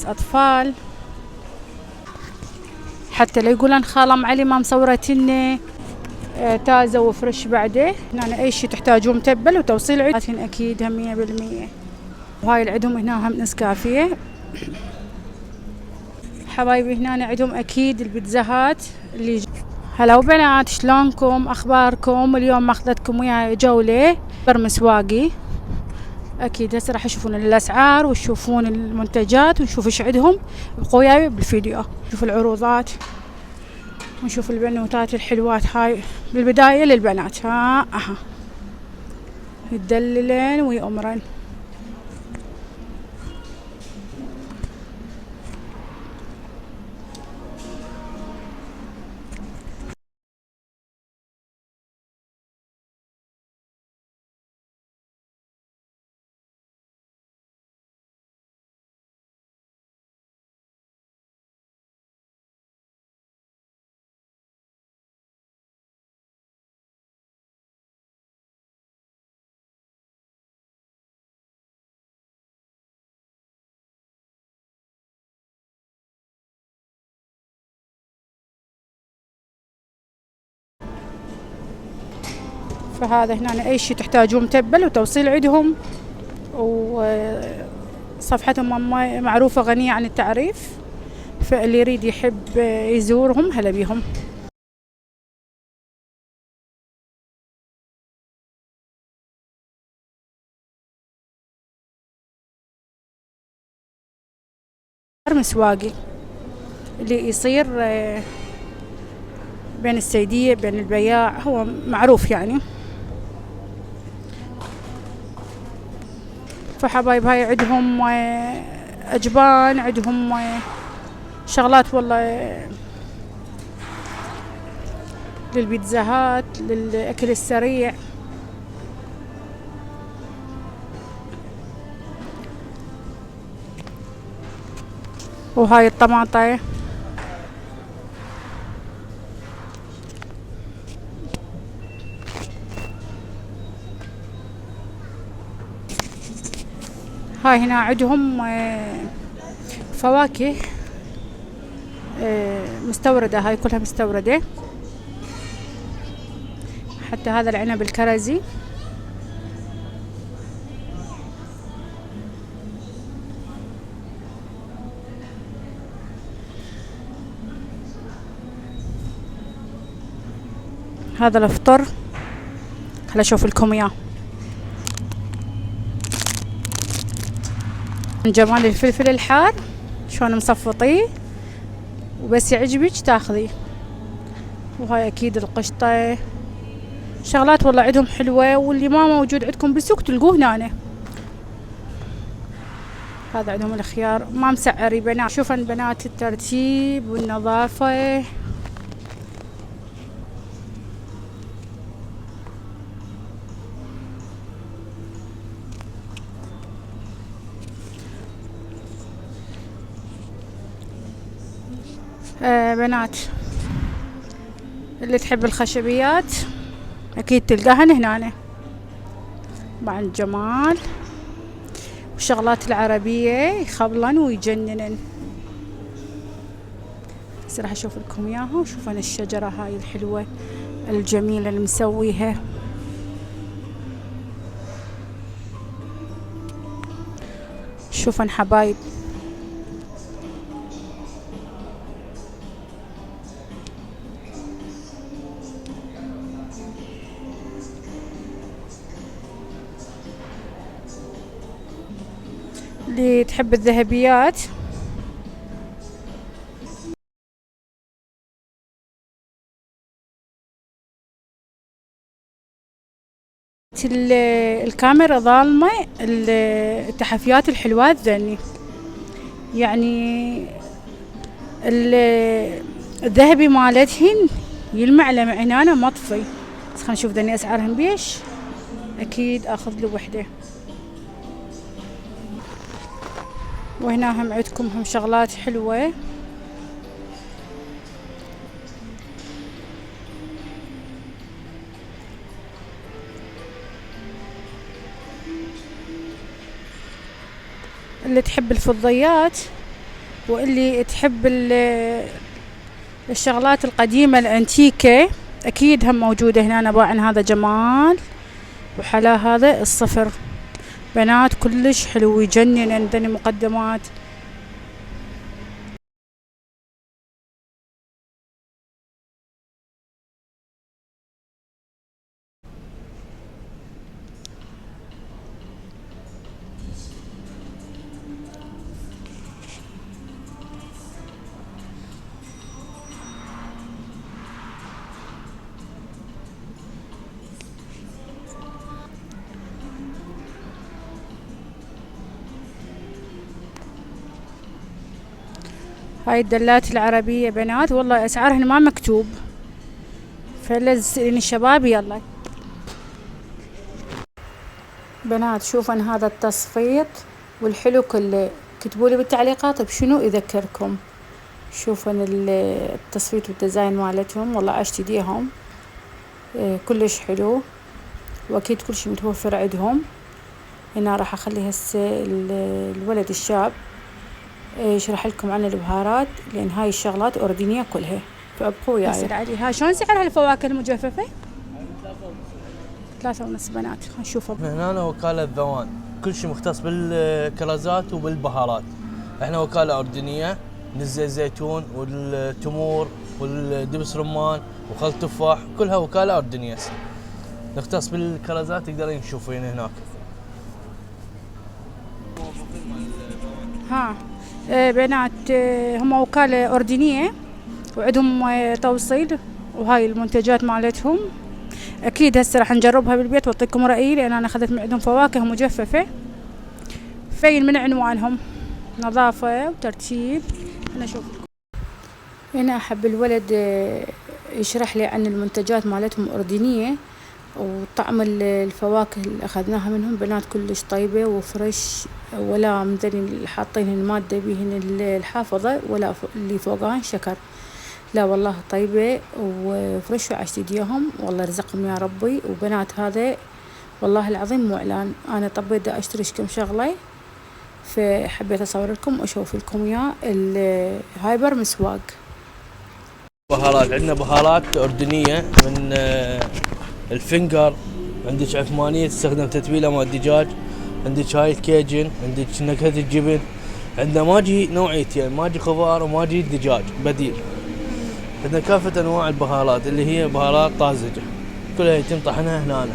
أطفال حتى لا يقولن خالة أم علي ما مصورتني تازة وفرش بعده. هنا أي شيء تحتاجوه متبل وتوصيل أكيد هم 100%. وهاي اللي عندهم هنا هم نسكافيه حبايبي. هنا عندهم أكيد البيتزاهات اللي هلا وبنات، شلونكم أخباركم؟ اليوم أخذتكم وياي جولة برمسواقي. أكيد هسه راح تشوفون الأسعار وتشوفون المنتجات ونشوف إيش عندهم. ابقوا وياي بالفيديو نشوف العروضات ونشوف البنوتات الحلوات. هاي بالبداية للبنات، ها يتدللن ويأمرن. فهذا هنا أي شيء تحتاجوه متبل وتوصيل عندهم، وصفحتهم معروفة غنية عن التعريف، فاللي يريد يحب يزورهم هلا بيهم. مسواقي اللي يصير بين السيدية بين البياع، هو معروف يعني. فحبايب هاي عندهم أجبان، عندهم شغلات والله للبيتزاهات، للأكل السريع. وهاي الطماطة هاي هنا عندهم فواكه مستوردة، هاي كلها مستوردة. حتى هذا العنب الكرزي هذا الافطر. خل اشوف لكم اياه. من جمال الفلفل الحار شلون مصفطيه وبس يعجبك تاخذيه. وهاي اكيد القشطة، شغلات والله عندهم حلوة، واللي ما موجود عندكم بالسوق تلقوه هنا. هذا عندهم الخيار ما مسعري بنات. شوفن بنات الترتيب والنظافة. بنات اللي تحب الخشبيات اكيد تلقاهن هنا مع الجمال والشغلات العربية يخبلن ويجننن. بس راح اشوف لكم اياها. وشوفن الشجرة هاي الحلوة الجميلة اللي مسويها. شوفن حبايب اللي تحب الذهبيات الكاميرا ظالمة. التحفيات الحلوات ذني يعني الذهبي مالتهن يلمع لمعنانه مطفي. بس خلينا نشوف ذني اسعارهم بيش. اكيد اخذ له وحده. وهنا هم عندكم هم شغلات حلوة. اللي تحب الفضيات واللي تحب الشغلات القديمة الانتيكة اكيد هم موجودة هنا. باعن هذا جمال وحلا هذا الصفر بنات كلش حلو يجنن. عندنا مقدمات. هاي الدلات العربية بنات والله اسعارهن ما مكتوب، فلازم تسألين الشباب. يلا بنات شوفن هذا التصفيط والحلو كله، كتبولي بالتعليقات بشنو يذكركم. شوفن التصفيط والديزاين مالتهم والله اشتديهم كلش حلو، واكيد كل شي متوفر عندهم. هنا راح اخلي هسه الولد الشاب يشرح لكم عن البهارات، لان هاي الشغلات اردنيه كلها، فابقوا وياي. علي ها شلون سعر هالفواكه المجففه؟ 3.5 بنات. نشوفها هنا وكالة ذوان، كل شيء مختص بالكرزات وبالبهارات. احنا وكالة أردنية، نزل الزيتون والتمور والدبس رمان وخل تفاح، كلها وكالة أردنية. نختص بالكرزات تقدرين تشوفين هناك. ها بنات هم وكالة أردنية وعندهم توصيل، وهاي المنتجات مالتهم اكيد هسه راح نجربها بالبيت واعطيكم رأيي، لان انا اخذت من عندهم فواكه مجففة فين من عنوانهم نظافة وترتيب. انا اشوف هنا احب الولد يشرح لي عن المنتجات مالتهم أردنية، وطعم الفواكه اللي اخذناها منهم بنات كلش طيبة وفريش، ولا مثل حاطين المادة بيهن الحافظة ولا اللي فوقهن شكر. لا والله طيبة وفريش وعشتديهم والله يرزقهم يا ربي. وبنات هذا والله العظيم مو اعلان، انا طبيت دا اشتري كم شغلة فحبيت اصور لكم واشوف لكم اياه. الهايبر مسواق بهارات، عندنا بهارات أردنية من الفنجر، عندك عثمانية تستخدم تتبيلة مال الدجاج، عندك هاي الكيجن، عندك نكهة الجبن. عندنا ماجي نوعيتين، ماجي خضار وماجي دجاج بديل. عندنا كافة أنواع البهارات اللي هي بهارات طازجة، كلها يتم طحنها هنا.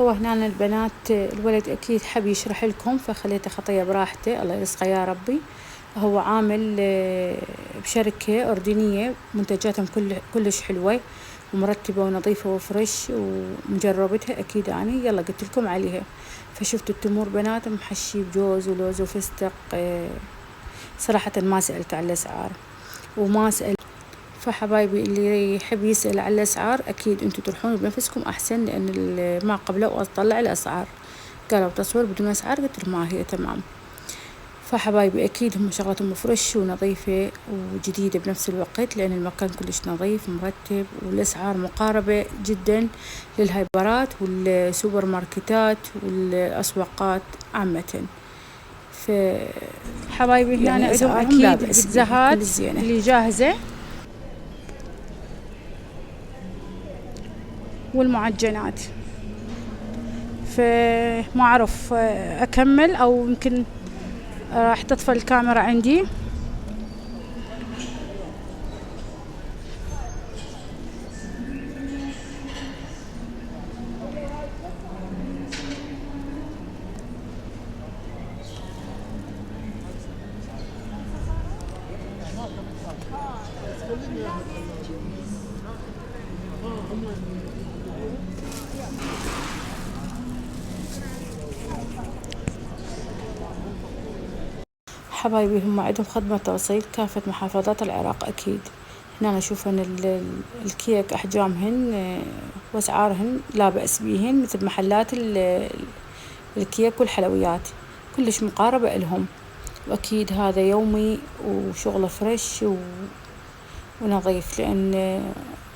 هو هنا البنات الولد اكيد حب يشرح لكم فخليته خطيه براحته، الله يرزقه يا ربي. هو عامل بشركة أردنية، منتجاتهم كلش حلوة ومرتبة ونظيفة وفريش ومجربتها أكيد أنا يلا قلت لكم عليها. فشفتوا التمور بنات محشي بجوز ولوز وفستق. صراحة ما سألت على الأسعار وما سألت، فحبايبي اللي يحب يسأل على الأسعار أكيد أنتوا تروحون بنفسكم أحسن، لأن ما قبله أطلع الأسعار قالوا تصوير بدون أسعار، قلت ما هي تمام. فحبايبي أكيد هم شغلتهم فريش ونظيفة وجديدة بنفس الوقت، لأن المكان كلش نظيف مرتب والأسعار مقاربة جدا للهايبرات والسوبر ماركتات والأسواقات عامة. فحبايبي هنا يعني عندهم أكيد البيتزاهات اللي جاهزة والمعجنات. فما أعرف أكمل أو يمكن راح تطفى الكاميرا عندي. حبايبي هم عندهم خدمة توصيل كافة محافظات العراق أكيد. هنا نشوف أن الكيك أحجامهن وأسعارهن لا بأس بيهن مثل محلات الكيك والحلويات، كلش مقاربة إلهم. وأكيد هذا يومي وشغله فريش ونظيف، لأن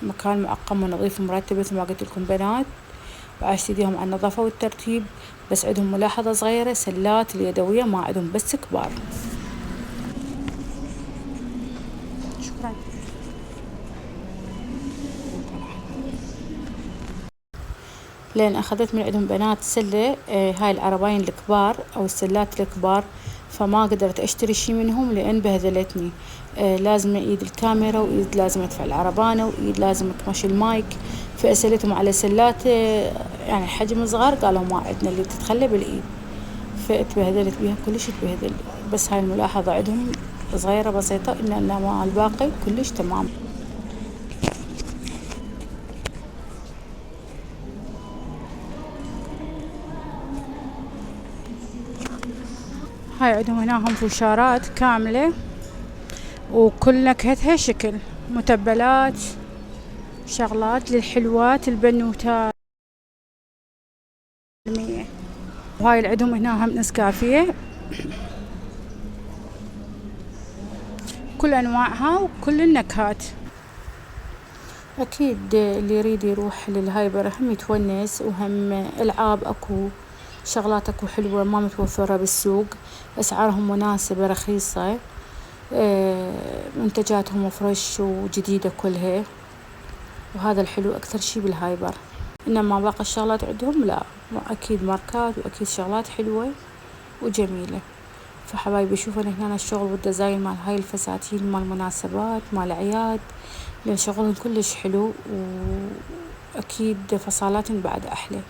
مكان معقم ونظيف ومرتب مثل ما قلت لكم بنات، وعاشت ايديهم على النظافة والترتيب. بس عندهم ملاحظة صغيرة، سلات اليدوية ما عندهم بس كبار. شكرا. لأن أخذت من عندهم بنات سلة هاي العرباين الكبار أو السلات الكبار، فما قدرت أشتري شي منهم لأن بهذلتني. لازم إيد الكاميرا، وإيد لازم أدفع العربانة، وإيد لازم أكمش المايك. فأسألتهم على سلات يعني حجم صغار، قالوا ما عندنا، اللي تتخلى بالإيد. فاتبهدلت بيها كلش تبهدل. بس هاي الملاحظة عندهم صغيرة بسيطة، إنما الباقي كلش تمام. هاي عندهم هنا هم فشارات كاملة وكل نكهتها شكل، متبلات، شغلات للحلوات، البنوتات. وهاي اللي عندهم هنا هم نسكافيه، كل أنواعها وكل النكهات. أكيد اللي يريد يروح للهايبر هم يتونس، وهم ألعاب أكو، شغلات أكو حلوة ما متوفرة بالسوق، أسعارهم مناسبة رخيصة، منتجاتهم فريش وجديدة كلها، وهذا الحلو أكثر شي بالهايبر. إنما باقي الشغلات عندهم لا، أكيد ماركات وأكيد شغلات حلوة وجميلة. فحبايبي شوفوا هنا الشغل والديزاين مال هاي الفساتين مال مناسبات مال أعياد، لأن شغلهم كلش حلو، وأكيد فصالاتهم بعد أحلى.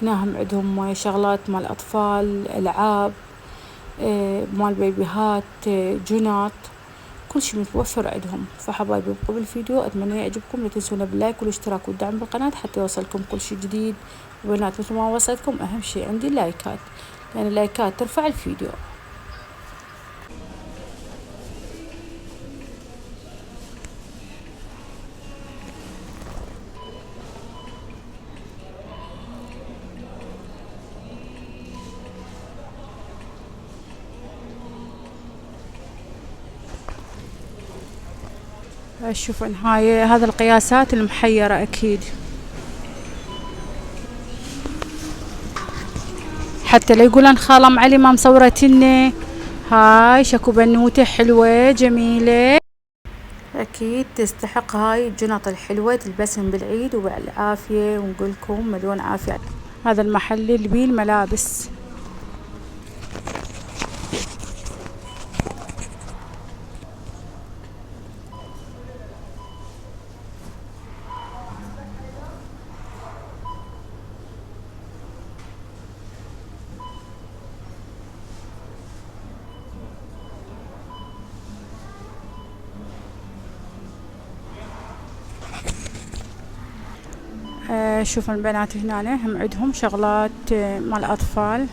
هنا هم عندهم شغلات مال أطفال، ألعاب مال بيبيهات، جنط، كل شي متوفر عندهم. فحبايبي قبل الفيديو أتمنى يعجبكم، لا تنسونا باللايك والاشتراك والدعم بالقناة حتى يوصلكم كل شي جديد. وبنات مثل ما وصلتكم أهم شي عندي اللايكات، لأن اللايكات ترفع الفيديو. شوفوا هاي هذا القياسات المحيرة أكيد، حتى لا يقولن خالة أم علي ما مصورتني. هاي شكو بنوتة حلوة جميلة، أكيد تستحق هاي الجنط الحلوة، تلبسهم بالعيد وبالعافية، ونقولكم مليون عافية. هذا المحل اللي بيه الملابس. شوفوا البنات هنا هم عندهم شغلات مال أطفال،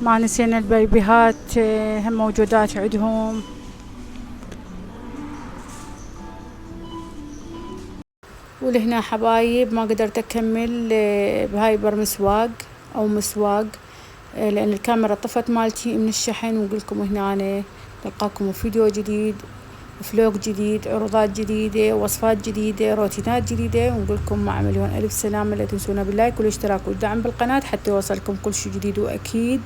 ما نسينا البيبيهات هم موجودات عندهم. ولهنا حبايب ما قدرت أكمل بهايبر مسواق أو مسواق، لأن الكاميرا طفت مالتي من الشحن. ونقولكم هنا نلقاكم فيديو جديد، فلوق جديد، عروضات جديدة، وصفات جديدة، روتينات جديدة. ونقولكم مع مليون ألف سلامة. لا تنسونا باللايك والاشتراك والدعم بالقناة حتى يوصلكم كل شي جديد. وأكيد